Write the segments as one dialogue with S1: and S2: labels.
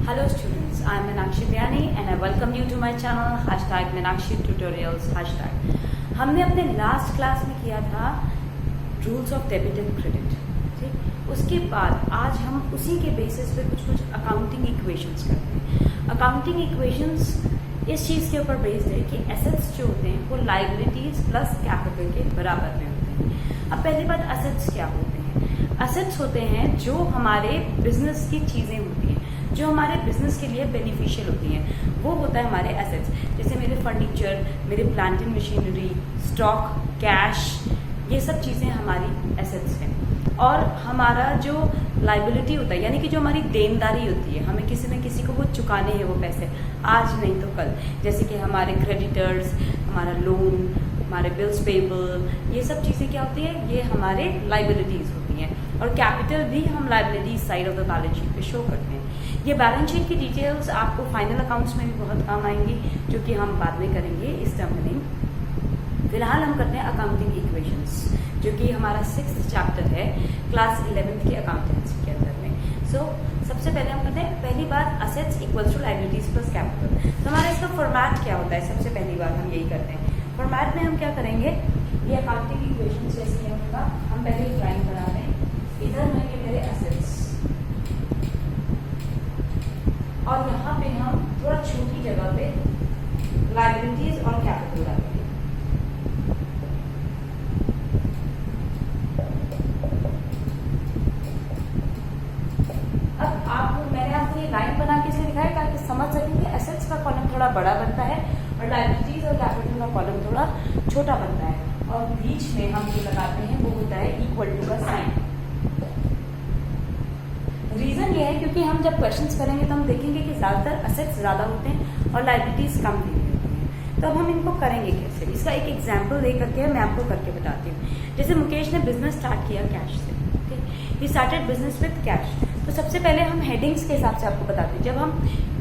S1: Hello students, I am Meenakshi Dayani and I welcome you to my channel #Meenakshi Tutorials #। हमने अपने last class में किया था rules of debit and credit, ठीक। उसके बाद आज हम उसी के बेसिस पे कुछ अकाउंटिंग इक्वेशंस करते हैं। अकाउंटिंग इक्वेशंस इस चीज़ के ऊपर बेस्ड है कि एसेट्स जो होते हैं वो लायबिलिटीज प्लस कैपिटल के बराबर में होते हैं। अब पहली बात, एसेट्स क्या होते हैं? एसेट्स होते हैं जो हमारे बिजनेस की चीज़ें होती हैं, जो हमारे बिजनेस के लिए बेनिफिशियल होती हैं, वो होता है हमारे एसेट्स। जैसे मेरे फर्नीचर, मेरे plant and machinery, stock, cash, ये सब चीज़ें हमारी एसेट्स हैं। और हमारा जो लाइबिलिटी होता है, यानी कि जो हमारी देनदारी होती है, हमें किसी न किसी को वो चुकाने हैं वो पैसे, आज नहीं तो कल। जैसे कि हमारे क्रेडिटर्स, हमारा लोन, हमारे बिल्स पेबल, ये सब चीज़ें क्या होती है, ये हमारे लाइबिलिटीज़ होती हैं। और कैपिटल भी हम liabilities side of the balance sheet पे शो करते हैं। ये बैलेंस शीट की डिटेल्स आपको फाइनल अकाउंट्स में भी बहुत काम आएंगी, जो कि हम बाद में करेंगे इस टर्म में नहीं। फिलहाल हम करते हैं अकाउंटिंग इक्वेशंस, जो कि हमारा 6th चैप्टर है क्लास 11th की अकाउंटेंसी के अंदर में। सबसे पहले हम करते हैं, पहली बात, assets equals to liabilities plus capital. तो हमारा इसका फॉर्मेट क्या होता है? सबसे पहली बात हम यही करते हैं। फॉर्मेट में हम क्या करेंगे, ये अकाउंटिंग इक्वेशन जैसे ही होगा, हम पहले एक लाइन बना रहे हैं, इधर में ये मेरे एसेट्स, और यहाँ पे हम थोड़ा छोटी जगह पे लायबिलिटीज और कैपिटल डालेंगे। मैंने आपको ये लाइन बना के इसलिए दिखाया ताकि समझ सकें कि एसेट्स का कॉलम थोड़ा बड़ा बनता है और लायबिलिटीज और कैपिटल का कॉलम थोड़ा छोटा बनता है। और बीच में हम जो लगाते हैं वो होता है इक्वल टू का साइन। रीजन ये है क्योंकि हम जब क्वेश्चंस करेंगे तो हम देखेंगे कि ज्यादातर एसेट्स ज्यादा होते हैं और लायबिलिटीज कम दी होती हैं। तो अब हम इनको करेंगे कैसे? इसका एक एग्जाम्पल दे करके मैं आपको करके बताती हूँ। जैसे मुकेश ने बिजनेस स्टार्ट किया कैश से, he started business with cash. तो सबसे पहले हम हेडिंग्स के हिसाब से आपको बताते हैं। जब हम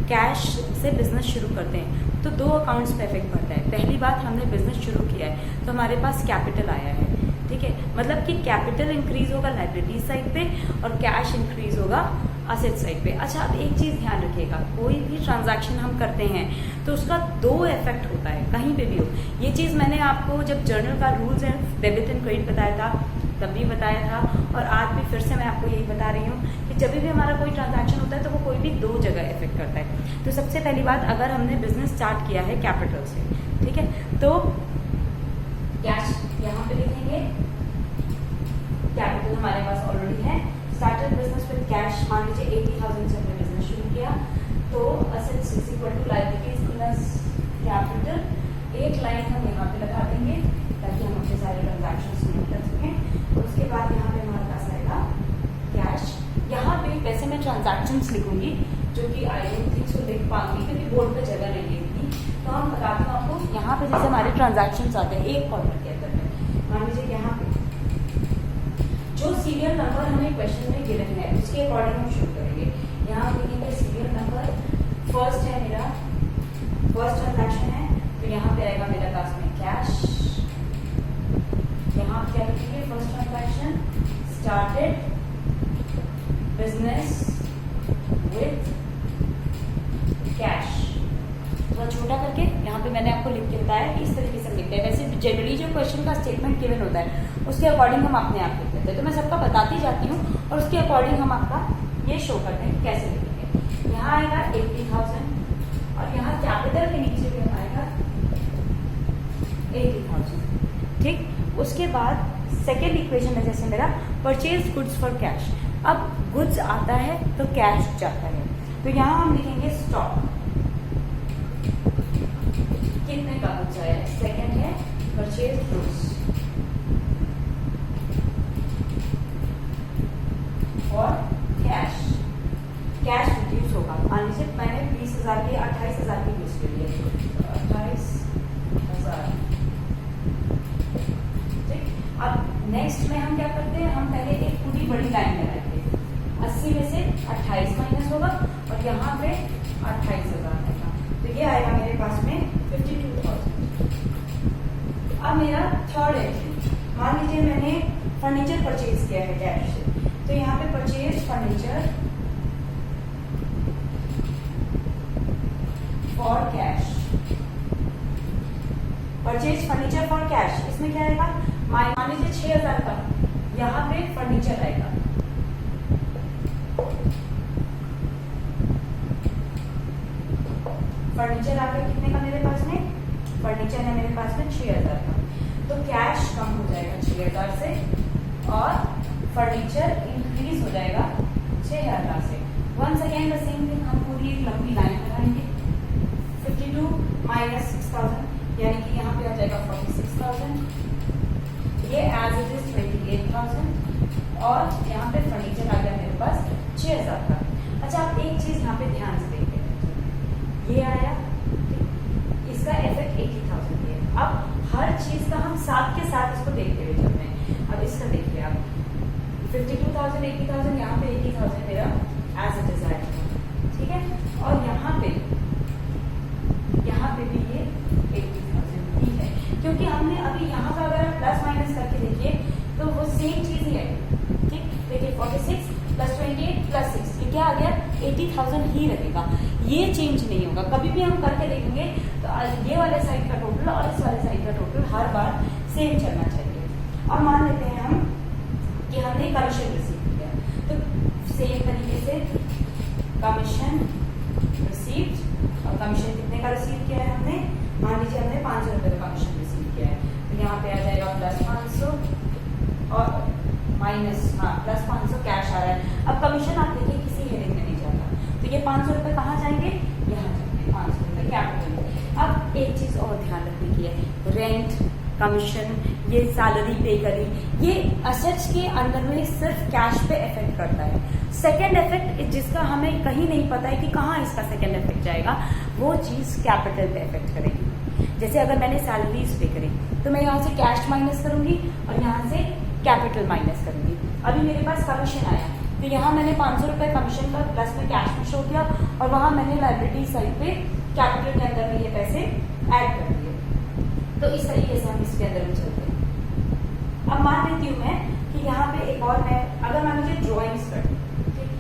S1: कैश से बिजनेस शुरू करते हैं तो 2 अकाउंट्स पे इफेक्ट पड़ता है। पहली बात, हमने बिजनेस शुरू किया है तो हमारे पास कैपिटल आया है, ठीक है। मतलब कि कैपिटल इंक्रीज होगा लायबिलिटीज साइड पे और कैश इंक्रीज होगा असेट साइड पे। अच्छा, अब एक चीज ध्यान रखिएगा, कोई भी ट्रांजैक्शन हम करते हैं तो उसका 2 इफेक्ट होता है, कहीं पे भी हो। ये चीज मैंने आपको जब जर्नल का rules and debit and credit बताया था तब भी बताया था, और आज भी फिर से मैं आपको यही बता रही हूँ कि जब भी हमारा कोई ट्रांजैक्शन होता है तो वो कोई भी 2 जगह इफेक्ट करता है। तो सबसे पहली बात, अगर हमने बिजनेस स्टार्ट किया है कैपिटल से, ठीक है, तो कैश यहाँ पे लिखेंगे, कैपिटल हमारे पास ऑलरेडी है। स्टार्टेड बिजनेस विद कैश, मान लीजिए 80,000 से हमने बिजनेस शुरू किया, तो assets is equal to liabilities plus capital. एक लाइन हम यहाँ पे लगा देंगे ताकि हम अपने सारे ट्रांजैक्शंस नोट कर सकें। उसके बाद यहाँ पे हमारे पास आएगा कैश। यहाँ पे वैसे मैं ट्रांजैक्शंस लिखूंगी, जो कि आई डोंट थिंक सो लिख पाऊंगी क्योंकि बोर्ड पे जगह नहीं थी। तो हम बताते हैं आपको, यहाँ पे जैसे हमारे ट्रांजैक्शंस आते हैं एक कॉर्नर के अंदर में, मान लीजिए यहाँ पे जो सीरियल नंबर हमें क्वेश्चन में गिवन है उसके अकॉर्डिंग हम शुरू करेंगे। यहाँ लिखेंगे सीरियल नंबर, फर्स्ट है मेरा, फर्स्ट ट्रांजैक्शन है तो यहाँ पे आएगा मेरे पास में कैश। यहाँ क्या लिखेंगे, first transaction started business with cash. थोड़ा छोटा करके यहाँ पे मैंने आपको लिख के बताया कि इस तरीके से लिखते हैं। वैसे जनरली जो क्वेश्चन का स्टेटमेंट गिवन होता है उसके अकॉर्डिंग हम अपने आप लिख लेते हैं। तो मैं सबका बताती जाती हूँ और उसके अकॉर्डिंग हम आपका ये शो करते हैं कि कैसे लिखेंगे। यहाँ आएगा 80,000 और यहाँ कैपिटल के नीचे भी आएगा 80,000, ठीक। उसके बाद सेकेंड इक्वेशन है जैसे मेरा परचेज गुड्स फॉर कैश। अब गुड्स आता है तो कैश जाता है, तो यहाँ हम लिखेंगे स्टॉक, कितने का गुड्स आया, सेकेंड है परचेज गुड्स और कैश। कैश रिड्यूस होगा, मान लीजिए मैंने 20,000 की 28,000 की यूज के लिए, 28,000, ठीक। अब नेक्स्ट में हम क्या करते हैं, हम पहले एक पूरी बड़ी लाइन लगाएंगे, 80 में से 28 माइनस होगा और यहाँ पे 28,000 आएगा, तो ये आएगा मेरे पास में 52,000। अब मेरा थर्ड एंट्री, मान लीजिए मैंने फर्नीचर परचेज किया है कैश से, तो यहाँ पे purchase furniture for cash, purchase furniture for cash, इसमें क्या आएगा, मान लीजिए 6,000 का यहाँ पे फर्नीचर आएगा, फर्नीचर आ गया कितने का मेरे पास में, फर्नीचर है मेरे पास में 6,000 का, तो कैश कम हो जाएगा 6,000 से और फर्नीचर इंक्रीज हो जाएगा 6,000 से। Once again the same thing, हम पूरी एक लंबी लाइन बनाएंगे, 52 माइनस 6,000 यानी कि यहाँ पे आ जाएगा 46,000, ये एज इट इज 28,000 और यहाँ पे फर्नीचर आ गया मेरे पास 6,000 का। अच्छा, आप एक चीज यहाँ पे ध्यान से देखिए, ये आया, इसका इफेक्ट 80,000 है। अब हर चीज का हम साथ के साथ इसको देखते हुए चलते हैं। अब इसका देखिए आप, 52,000 80,000, यहाँ पे 80,000 मेरा एज इट इज आएगा, ठीक है, और यहाँ पे भी ये 80,000 ही है, क्योंकि हमने अभी यहाँ पर अगर प्लस माइनस करके देखिए तो वो सेम चीज ही है, ठीक। देखिए 46 प्लस 28 प्लस 6, ये क्या आ गया, 80,000 ही रहेगा, ये चेंज नहीं होगा। कभी भी हम करके देखेंगे तो ये वाले साइड का टोटल और इस वाले साइड का टोटल हर बार सेम चलना चाहिए। अब मान लेते हैं हम कि हमने कमीशन रिसीव किया, तो सेम तरीके से कमीशन रिसीव्ड, और कमीशन कितने का रिसीव किया है हमने, मान लीजिए हमने 500 रुपए का कमीशन रिसीव किया है, तो यहाँ पे आ जाएगा प्लस 500 और माइनस, हाँ प्लस 500 कैश आ रहा है। अब कमीशन आप देखिए किसी हेडिंग में नहीं जाता, तो ये 500 रुपए कहाँ जाएंगे, यहाँ जाएंगे 500 रुपए कैपिटल में। अब एक चीज और ध्यान रखने की है, रेंट, कमीशन, ये सैलरी पे करी, ये असेट्स के अंदर में सिर्फ कैश पे इफेक्ट करता है। सेकेंड इफेक्ट जिसका हमें कहीं नहीं पता है कि कहाँ इसका सेकेंड इफेक्ट जाएगा, वो चीज कैपिटल पे इफेक्ट करेगी। जैसे अगर मैंने सैलरीज पे करी तो मैं यहाँ से कैश माइनस करूंगी और यहाँ से कैपिटल माइनस करूंगी। अभी मेरे पास कमीशन आया, तो यहाँ मैंने 500 रुपए कमीशन का प्लस में कैश में शो किया, और वहां मैंने लाइबिलिटी साइड पे कैपिटल के अंदर में ये पैसे ऐड कर दिए। तो इस तरीके से हम इसके अंदर में चलते हैं। अब मान लेती हूँ मैं कि यहाँ पे एक और, मैं अगर मान लीजिए ड्रॉइंग्स कर, ठीक,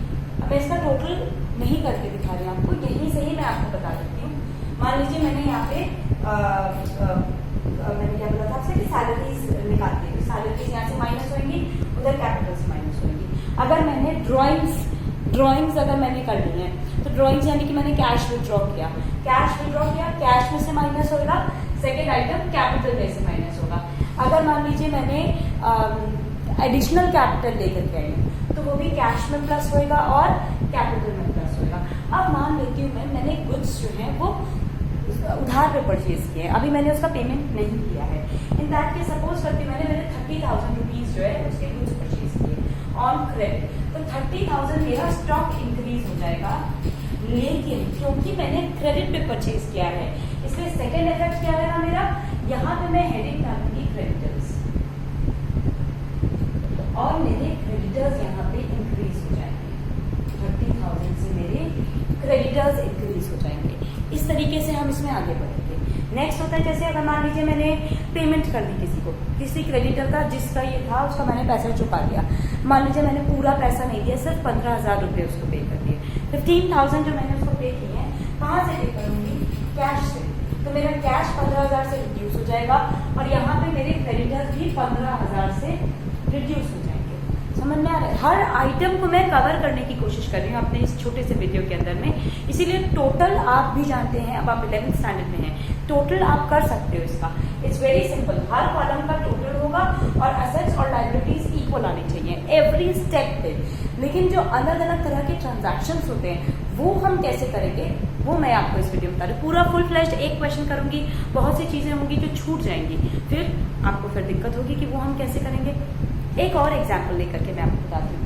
S1: अब मैं इसका टोटल नहीं करके दिखा रही हूँ आपको, यहीं से ही मैं आपको बता देती हूँ। मान लीजिए मैंने यहाँ पे मैंने क्या बोला था आपसे कि सैलरीज निकालती है, सैलरीज यहाँ से माइनस होंगी, उधर कैपिटल से माइनस होंगी। अगर मैंने ड्रॉइंग्स अगर मैंने करनी है, तो ड्रॉइंग्स यानी कि मैंने कैश विड्रॉ किया, कैश में से माइनस होगा, सेकेंड आइटम कैपिटल में से माइनस होगा। अगर मान लीजिए मैंने एडिशनल कैपिटल लेकर के आई हूँ, तो वो भी कैश में प्लस होएगा और कैपिटल में प्लस होएगा। अब मान लेती हूँ मैंने गुड्स जो है वो उधार पे परचेज किए हैं, अभी मैंने उसका पेमेंट नहीं किया है। इन दैट केस सपोज करके मैंने 30,000 रुपीज जो है उसके गुड्स परचेज किए ऑन क्रेडिट, तो 30,000 मेरा स्टॉक इंक्रीज हो जाएगा, लेकिन क्योंकि मैंने क्रेडिट पे परचेज किया है इसलिए सेकेंड इफेक्ट क्या रहेगा मेरा, यहाँ पे मैं हेडिंग डालूंगी क्रेडिटर्स, और मेरे क्रेडिटर्स यहाँ पे इंक्रीज हो जाएंगे, 30,000 से मेरे क्रेडिटर्स इंक्रीज हो जाएंगे। इस तरीके से हम इसमें आगे बढ़ेंगे। नेक्स्ट होता है जैसे अगर मान लीजिए मैंने पेमेंट कर दी किसी क्रेडिटर का, जिसका ये था उसका मैंने पैसा चुका दिया, मान लीजिए मैंने पूरा पैसा नहीं दिया, सिर्फ 15,000 रुपये उसको पे कर दिए, 15,000 जो मैंने उसको पे किए हैं कहाँ से पे करूंगी, कैश से, तो मेरा कैश 15,000 से रिड्यूस हो जाएगा और यहाँ पे मेरे क्रेडिटर भी 15,000 से रिड्यूस हो जाएंगे। समझ में आ रहा है? हर आइटम को मैं कवर करने की कोशिश कर रही हूँ अपने इस छोटे से वीडियो के अंदर में, इसीलिए टोटल आप भी जानते हैं, अब आप 11th स्टैंडर्ड में हैं, टोटल आप कर सकते हो इसका। It's very simple, her column का टोटल होगा और असेट्स और लायबिलिटीज इक्वल आनी चाहिए एवरी स्टेप पे। लेकिन जो अलग अलग तरह के ट्रांजैक्शंस होते हैं वो हम कैसे करेंगे, वो मैं आपको इस वीडियो में बता रही हूँ। पूरा फुल फ्लैश्ड एक क्वेश्चन करूंगी, बहुत सी चीजें होंगी जो छूट जाएंगी, फिर आपको फिर दिक्कत होगी कि वो हम कैसे करेंगे। एक और एग्जाम्पल लेकर के मैं आपको बताती हूँ।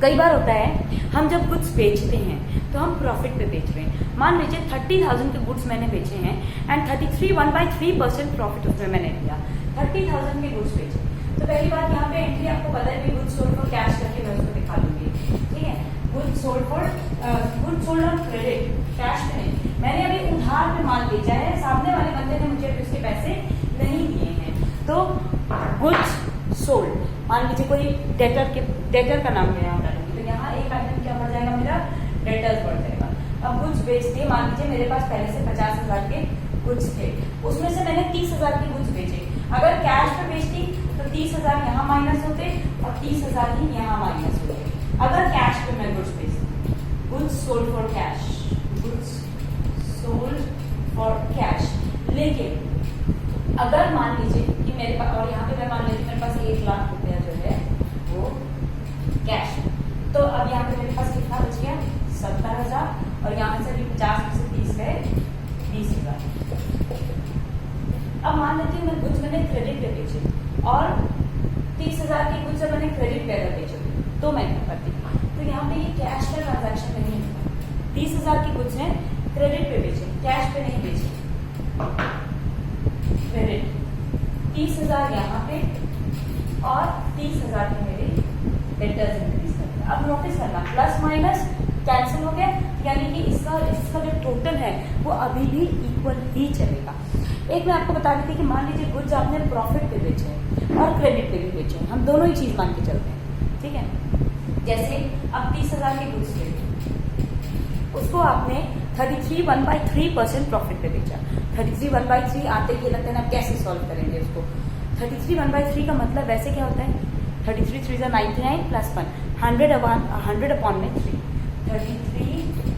S1: कई बार होता है हम जब गुड्स बेचते हैं तो हम प्रॉफिट पे बेच रहे हैं, मान लीजिए 30,000 के गुड्स मैंने बेचे हैं एंड 1/3% प्रॉफिट उसमें मैंने लिया, 30,000 के गुड्स बेचे। तो पहली बात यहाँ पे एंट्री आपको पता है, गुड्स सोल्ड फॉर कैश करके मैं उसको दिखा दूंगी, ठीक है। Goods sold on credit, cash में नहीं, मैंने अभी उधार पे माल बेचा है, सामने वाले बंदे ने मुझे अभी उसके पैसे नहीं दिए हैं, तो गुड्स सोल्ड, मान लीजिए कोई डेटर का नाम मैं यहाँ डालूंगी, तो यहाँ एक आइटम क्या बढ़ जाएगा मेरा, डेटर्स बढ़ जाएगा। अब गुड्स बेच दिए, मान लीजिए मेरे पास पहले से 50,000 के गुड्स थे, उसमें से मैंने 30,000 के गुड्स बेचे। अगर कैश पे बेचती तो 30,000 यहाँ माइनस होते और 30,000 ही यहाँ माइनस होते। अगर कैश पे मैं गुड्स बेचती, goods sold for cash, goods sold for cash. लेकिन अगर मान लीजिए कि मेरे पास, और यहाँ पे मैं मान लेती मेरे पास 1 लाख रुपया जो है वो कैश, तो अब यहाँ पे मेरे पास कितना बच गया 70,000, और यहाँ से भी 50 में से 30 है 20,000। अब मान लेती हूँ मैं गुड्स मैंने क्रेडिट पे बेचे और 30,000 के गुड्स मैंने क्रेडिट पे अगर बेचे तो मैं क्या करती, तो यहाँ पे ये कैश का ट्रांजैक्शन नहीं होता। 30,000 की गुड्स हैं क्रेडिट पे बेचे, कैश पे नहीं बेचे, क्रेडिट 30,000 यहाँ पे और 30,000 के मेरे डेटर्स इंक्रीज करते हैं। अब नोटिस करना प्लस माइनस कैंसिल हो गया, यानी कि इसका जो टोटल है वो अभी भी इक्वल ही चलेगा। एक मैं आपको बता देती कि मान लीजिए गुड्स आपने प्रॉफिट पे बेचे हैं और क्रेडिट पे भी बेचे हैं, हम दोनों ही चीज मान के चलते हैं, ठीक है। जैसे अब 30,000 के गुड्स थे, उसको आपने 33 1/3% प्रॉफिट पे बेचा। 33 1/3 आते ही लगता है ना, कैसे सॉल्व करेंगे उसको। 33 1/3 का मतलब वैसे क्या होता है, 33 3 99 प्लस 1 100 अपॉन में 3। 33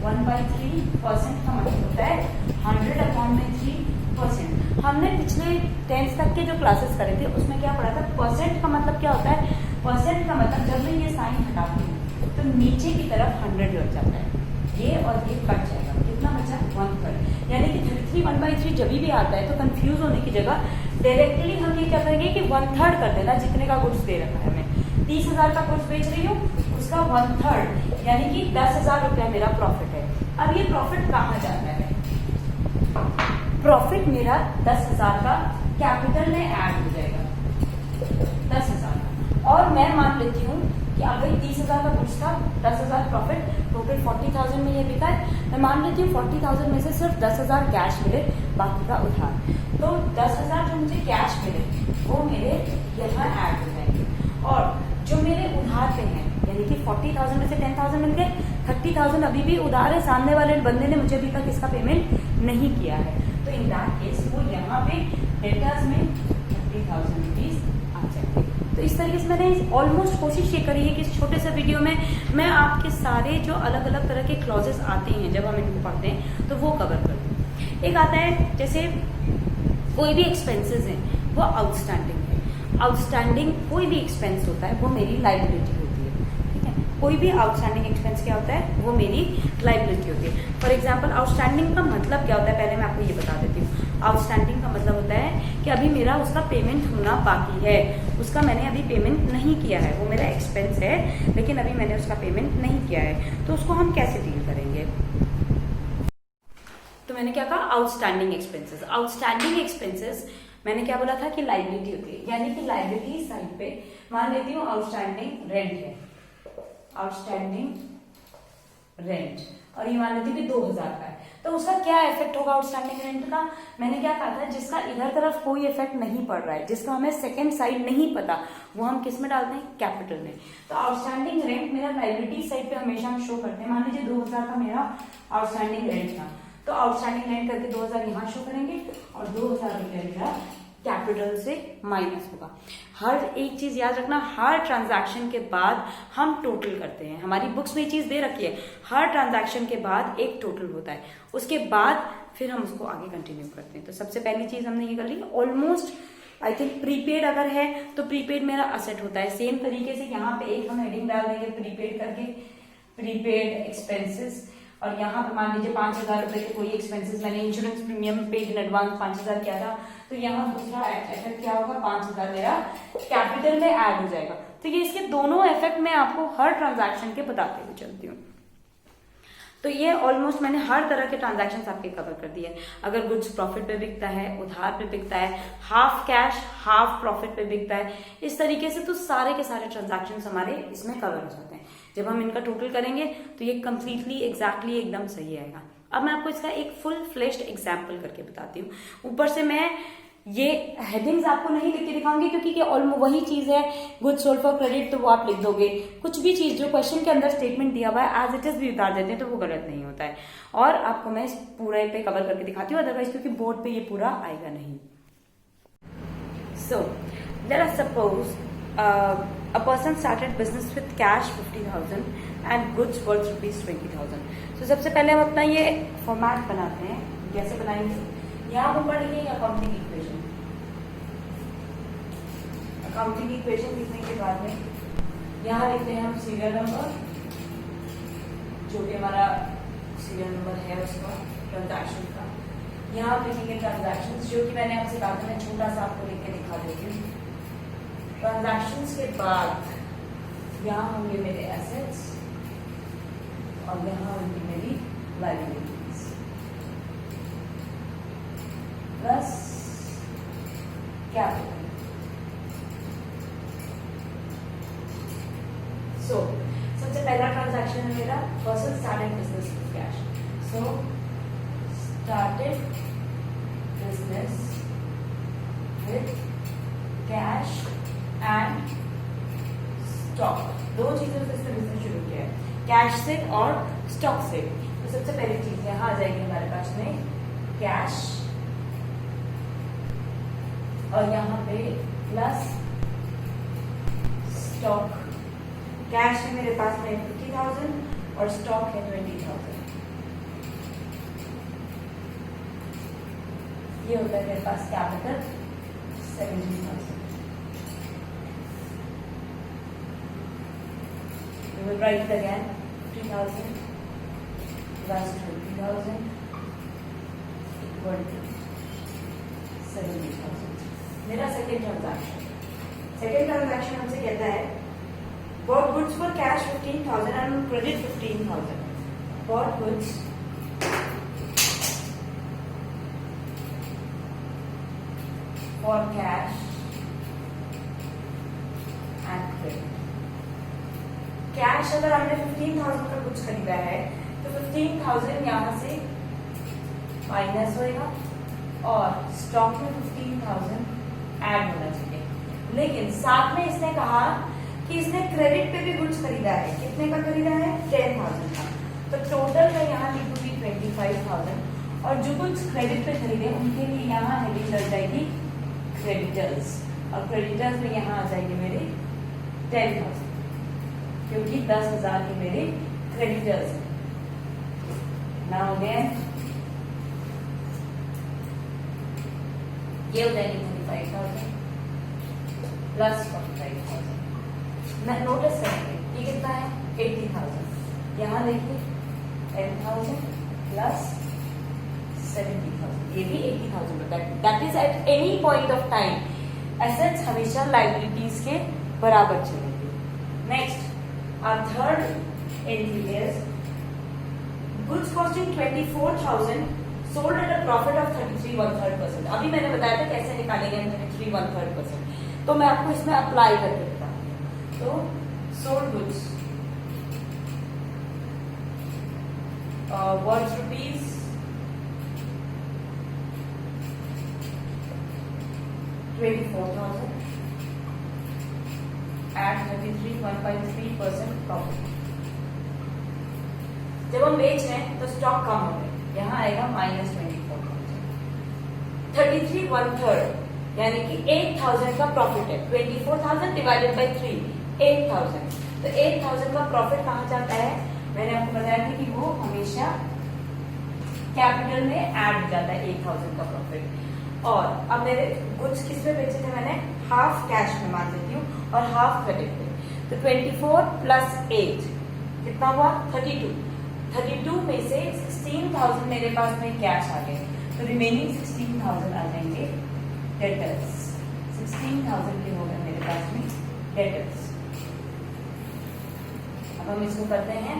S1: 1/3% का मतलब होता है 100 अपॉन में 3%। हमने पिछले 10th तक के जो क्लासेस करे थे उसमें क्या पढ़ा था, परसेंट का मतलब क्या होता है। परसेंट का मतलब जब मैं ये साइन हटाती हूँ तो नीचे की तरफ 100 लग जाता है, ये और ये कट जाएगा, कितना बचा 1/3। यानी कि 33 1/3 जब भी आता है तो कंफ्यूज होने की जगह डायरेक्टली हम ये क्या करेंगे कि 1/3 कर देना, जितने का गुड्स दे रखा है। मैं 30,000 का गुड्स बेच रही हूँ, उसका 1/3 यानी कि 10,000 रुपया मेरा प्रॉफिट है। अब ये प्रॉफिट कहाँ जाता है, प्रॉफिट मेरा 10,000 का कैपिटल में ऐड हो जाएगा, 10,000 का। और मैं मान लेती हूँ कि अब भाई 30,000 का गुड्स था, 10,000 प्रॉफिट, टोटल 40,000 में ये बिका है। मैं मान लेती हूँ 40,000 में से सिर्फ 10,000 कैश मिले, बाकी का उधार। तो 10,000 जो मुझे कैश मिले वो मेरे यहाँ ऐड हो जाएंगे, और जो मेरे उधार पे हैं यानी कि 40,000 में से 10,000 मिल गए, 30,000 अभी भी उधार है, सामने वाले बंदे ने मुझे अभी तक इसका पेमेंट नहीं किया है। तो इन दैट केस वो यहाँ पे डेटर्स में 30,000 रुपीज आ जाएंगे। तो इस तरीके से मैंने ऑलमोस्ट कोशिश ये करी है कि इस छोटे से वीडियो में मैं आपके सारे जो अलग अलग तरह के क्लॉजेस आते हैं जब हम इनको पढ़ते हैं तो वो कवर कर दूँ। एक आता है जैसे कोई भी एक्सपेंसेस है वो आउटस्टैंडिंग है। आउटस्टैंडिंग कोई भी एक्सपेंस होता है वो मेरी लायबिलिटी होती है, ठीक है। कोई भी आउटस्टैंडिंग एक्सपेंस क्या होता है, वो मेरी लायबिलिटी होती है। फॉर एग्जाम्पल आउटस्टैंडिंग का मतलब क्या होता है, पहले मैं आपको ये बता देती हूँ। आउटस्टैंडिंग का मतलब होता है कि अभी मेरा उसका पेमेंट होना बाकी है, उसका मैंने अभी पेमेंट नहीं किया है, वो मेरा एक्सपेंस है लेकिन अभी मैंने उसका पेमेंट नहीं किया है, तो उसको हम कैसे डील करेंगे। तो मैंने क्या कहा, आउटस्टैंडिंग एक्सपेंसेस। आउटस्टैंडिंग एक्सपेंसेस मैंने क्या बोला था कि लायबिलिटी होती है, यानी कि लायबिलिटी साइड पे मान लेती हूँ आउटस्टैंडिंग रेंट है, आउटस्टैंडिंग रेंट, और ये मान लेती हूँ कि 2,000 का है। तो उसका क्या इफेक्ट होगा आउटस्टैंडिंग रेंट का, मैंने क्या कहा था, जिसका इधर तरफ कोई इफेक्ट नहीं पड़ रहा है, जिसका हमें सेकंड साइड नहीं पता, वो हम किस में डालते हैं, कैपिटल में। तो आउटस्टैंडिंग रेंट मेरा लायबिलिटी साइड पे हमेशा हम शो करते हैं। मान लीजिए 2,000 का मेरा आउटस्टैंडिंग रेंट था, तो आउटस्टैंडिंग रेंट करके 2,000 यहाँ शो करेंगे और 2,000 रुपया मेरा कैपिटल से माइनस होगा। हर एक चीज याद रखना, हर ट्रांजैक्शन के बाद हम टोटल करते हैं। हमारी बुक्स में ये चीज दे रखी है, हर ट्रांजैक्शन के बाद एक टोटल होता है, उसके बाद फिर हम उसको आगे कंटिन्यू करते हैं। तो सबसे पहली चीज हमने ये कर ली, ऑलमोस्ट आई थिंक प्रीपेड अगर है तो प्रीपेड मेरा असेट होता है। सेम तरीके से यहाँ पे एक हम हेडिंग डाल देंगे प्रीपेड करके, प्रीपेड एक्सपेंसेस, और यहाँ पे मान लीजिए 5,000 रुपए के कोई एक्सपेंसेस मैंने insurance premium paid in advance 5,000 किया था, तो यहाँ दूसरा इफेक्ट क्या होगा, 5,000 मेरा कैपिटल में ऐड हो जाएगा। तो ये इसके दोनों इफेक्ट मैं आपको हर ट्रांजैक्शन के बताते हुए चलती हूँ। तो ये ऑलमोस्ट मैंने हर तरह के ट्रांजैक्शन आपके कवर कर दिए। अगर गुड्स प्रॉफिट पे बिकता है, उधार पे बिकता है, हाफ कैश हाफ प्रॉफिट पे बिकता है, इस तरीके से तो सारे के सारे ट्रांजैक्शन हमारे इसमें कवर हो जाते हैं। जब हम इनका टोटल करेंगे तो ये कंप्लीटली एग्जैक्टली एकदम सही आएगा। अब मैं आपको इसका एक फुल फ्लेश्ड एग्जाम्पल करके बताती हूँ। ऊपर से मैं ये हेडिंग्स आपको नहीं लिख के दिखाऊंगी क्योंकि ऑलमोस्ट वही चीज है, गुड सोल्ड फॉर क्रेडिट, तो वो आप लिख दोगे। कुछ भी चीज जो क्वेश्चन के अंदर स्टेटमेंट दिया हुआ है एज इट इज भी उतार देते हैं तो वो गलत नहीं होता है। और आपको मैं पूरे पे कवर करके दिखाती हूँ, अदरवाइज क्योंकि बोर्ड पे ये पूरा आएगा नहीं। So let us suppose a person started business with cash 50,000 and goods worth rupees 20,000। तो सबसे पहले हम अपना ये फॉर्मेट बनाते हैं। कैसे बनाएंगे, यहाँ हम ऊपर लिखेंगे अकाउंटिंग इक्वेशन। अकाउंटिंग इक्वेशन लिखने के बाद में यहाँ लिखते हैं हम सीरियल नंबर, जो कि हमारा सीरियल नंबर है उसका ट्रांजैक्शन का। यहाँ हम लिखेंगे ट्रांजैक्शन, जो कि मैंने आपसे कहा था, मैं छोटा सा आपको लिख के दिखा देती हूँ। ट्रांजैक्शंस के बाद यहाँ होंगे मेरे एसेट्स और यहाँ होंगी मेरी लायबिलिटीज प्लस कैपिटल। सो सबसे पहला ट्रांजैक्शन है मेरा person started business with cash. So started business with cash and stock, दो चीजों से इसने बिजनेस शुरू किया है, कैश से और स्टॉक से। तो सबसे पहली चीज यहाँ आ जाएगी हमारे पास में कैश और यहाँ पे प्लस स्टॉक। कैश है मेरे पास में 50,000 और स्टॉक है 20,000। ये होता है मेरे पास capital 70,000। We will write it again, 50,000 plus 20,000 equal to 70,000। मेरा सेकेंड ट्रांजैक्शन हमसे कहता है bought goods for cash 15,000 and credit 15,000। bought goods for cash and credit। Cash अगर हमने 15,000 का कुछ खरीदा है तो 15,000 यहाँ से माइनस होएगा और स्टॉक में 15,000 ऐड होना चाहिए। लेकिन साथ में इसने कहा कि इसने क्रेडिट पे भी गुड्स खरीदा है। कितने का खरीदा है? 10,000 का। तो टोटल में यहाँ लिखूंगी 25,000 और जो गुड्स क्रेडिट पे खरीदे उनके लिए यहाँ हेडिंग लग जाएगी क्रेडिटर्स और क्रेडिटर्स में यहाँ आ जाएंगे मेरे 10,000 क्योंकि 10,000 के मेरे क्रेडिटर्स हैं। ना हो गया ये हो जाएंगे 25,000 प्लस 45,000। नोटिस करेंगे ये कितना है 80,000। यहाँ देखिए 10,000 प्लस 70,000, ये भी 80,000 होता है। That is at any point of time assets हमेशा लायबिलिटीज के बराबर चलेंगे। Next our third entry is goods costing 24,000 sold at a profit of 33 1/3%। अभी मैंने बताया था कैसे निकालेंगे 33 1/3%, तो मैं आपको इसमें अप्लाई करके बताऊंगी। तो sold goods worth rupees 24,000 at 33 profit. जब हम बेच रहे हैं तो स्टॉक कम हो गए, यहाँ आएगा -24,000। 33 1/3 यानी कि 8,000 का प्रॉफिट है। 24,000 डिवाइडेड बाई 3 8,000। तो 8,000 का प्रॉफिट कहाँ जाता है? मैंने आपको बताया था कि वो हमेशा कैपिटल में ऐड हो जाता है 8,000 का प्रॉफिट। और अब मेरे गुड्स किस में बेचे थे मैंने? हाफ कैश में मान लेती हूँ और हाफ क्रेडिट में। तो 24 प्लस 8 कितना हुआ? 32। 32 में से 16,000 मेरे पास में कैश आ गए, तो रिमेनिंग 16,000 आ जाएंगे डेटर्स। 16,000 के हो गए मेरे पास में डेटर्स। अब हम इसको करते हैं,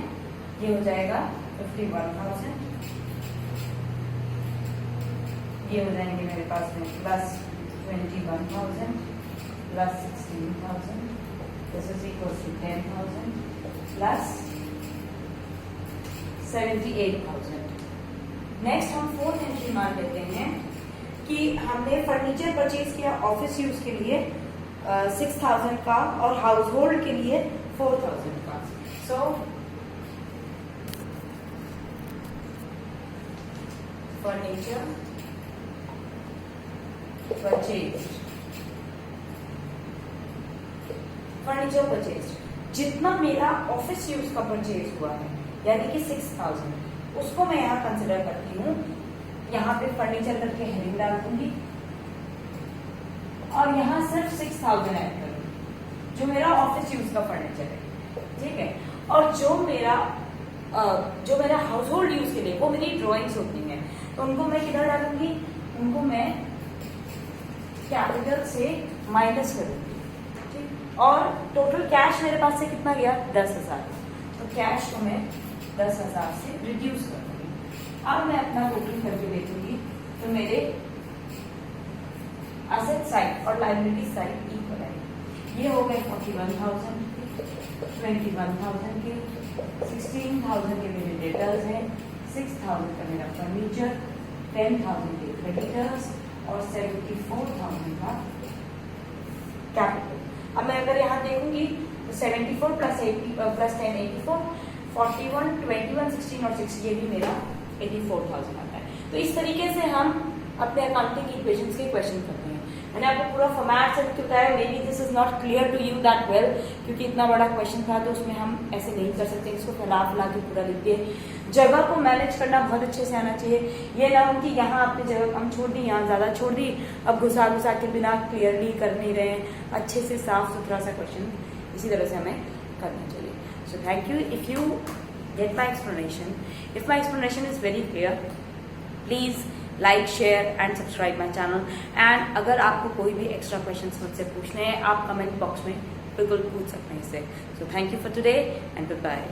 S1: ये हो जाएगा 51,000, ये हो जाएंगे मेरे पास में plus 21,000 plus 16,000, this is equal to 10,000 plus 78,000। Next हम फोर्थ एंट्री मान लेते हैं कि हमने फर्नीचर परचेज किया ऑफिस यूज के लिए 6,000 का और हाउस होल्ड के लिए 4,000 का। सो फर्नीचर परचेज जितना मेरा ऑफिस यूज का परचेज हुआ है यानी कि 6,000 उसको मैं यहाँ कंसिडर करती हूँ। यहाँ पे फर्नीचर करके हेडिंग डाल दूंगी और यहाँ सिर्फ 6,000 ऐड करूंगी जो मेरा ऑफिस यूज का फर्नीचर है, ठीक है। और जो मेरा हाउस होल्ड यूज के लिए वो मेरी ड्राइंग्स होती हैं तो उनको मैं किधर डालूंगी, उनको मैं कैपिटल से माइनस करूंगी, ठीक। और टोटल कैश मेरे पास से कितना गया 10,000, तो कैश को मैं 10,000 से रिड्यूस कर दूंगी। अब मैं अपना टोटल करके देखूंगी तो मेरे एसेट साइड और लायबिलिटी साइड इक्वल है। ये हो गए 41,000 21,000 के 16,000 के मेरे डेटर्स हैं, 6,000 का मेरा फर्नीचर, 10,000 के क्रेडिटर्स और 74,000 का कैपिटल। अब मैं अगर यहाँ देखूंगी तो 74 प्लस 10 84, 41, 21, 16 और 6 ये भी मेरा 84,000 आता है। तो इस तरीके से हम अपने अकाउंटिंग इक्वेशंस के क्वेश्चन करते हैं। मैंने आपको पूरा फॉर्मेट से बताया, maybe this is not clear to you that well क्योंकि इतना बड़ा क्वेश्चन था तो उसमें हम ऐसे नहीं कर सकते, इसको फैला के पूरा लिख दिए। जगह को मैनेज करना बहुत अच्छे से आना चाहिए, ये ना हो कि यहाँ आपने जगह कम छोड़ दी, यहाँ ज्यादा छोड़ दी, अब घुसा के बिना क्लियरली कर नहीं रहे। अच्छे से साफ सुथरा सा क्वेश्चन इसी तरह से हमें करना चाहिए। So thank you. If you get my explanation, if my explanation is very clear, please like, share and subscribe my channel। and अगर आपको कोई भी extra questions मुझसे पूछने हैं आप comment box में बिल्कुल पूछ सकते हैं इससे। so thank you for today and goodbye।